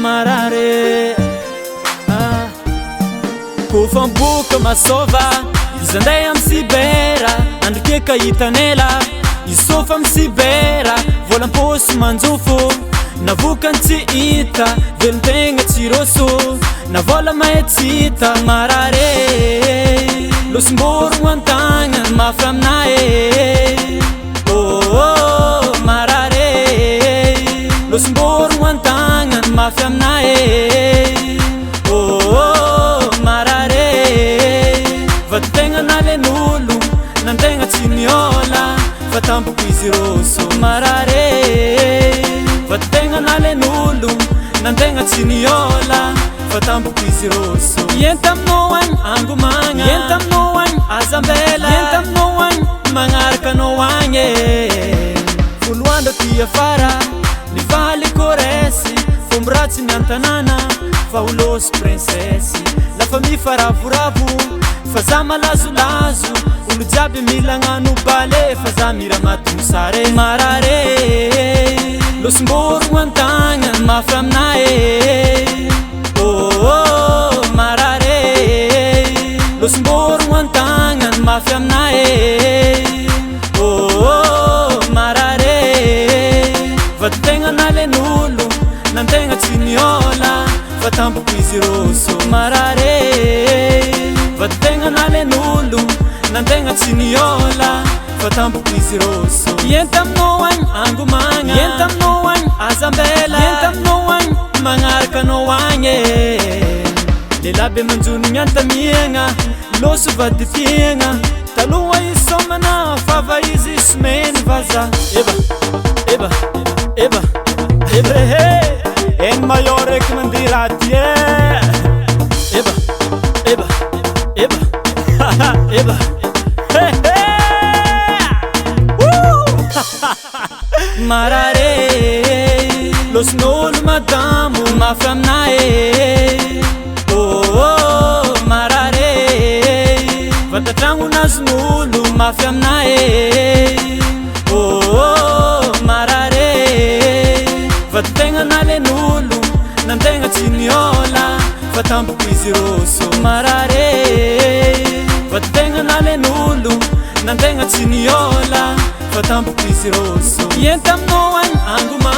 marare kofamboka masova izanday am sibera andrikeka hitanela isofa am sibera volam-posy manjofo navokan tsy hita velon-tegna tsy roso na vola mahay tsy hita marare losim-borogno an-tagna mafy aminahy oh marare losim-borogno an-tagna mafy aminahy oh marare vato-tegna nalen'olo nan-tegna tsy niola fa tampoko izy roso marare vato-tegna nalen'olo nan-tegna tsy niola fa tampoko izy roso enta aminao agny angomagna enta aminao agny azambela enta aminao agny magnaraka anao agny foloandro ty afara nivaly koresy fomby ratsy ny an-tanàna fa olosy prinsesy lafa mifaravoravo fa za malazolazo olo jiaby milagnano bale fa za miramaty mosare marare losim-borogno an-tagna mafy aminahy oh marare losim-borogno an-tagna mafy aminahy oh marare vato-tegna nalen'olo nan-tegna tsy niola fa tampoko izy roso marare vato-tegna nalen'olo nan-tegna tsy niola fa tampoko izy roso enta aminao agny angomagna enta aminao agny azambela enta aminao agny magnaraka anao agny lelabe manjonigny antamiagna loso vaditiagna taloha izy somana fava izy someny vaza eba eba eba eba he en mayor reky mandira ty eba eba eba eba marare losin'olo madamo mafy aminahy oh marare vatatragno nazon'olo mafy aminahy oh marare vato-tegna nalen'olo nan-tegna tsy niola fa tampoko izy roso marare vato-tegna nalen'olo nan-tegna tsy niola fa tampoko izy roso enta aminao agny angoma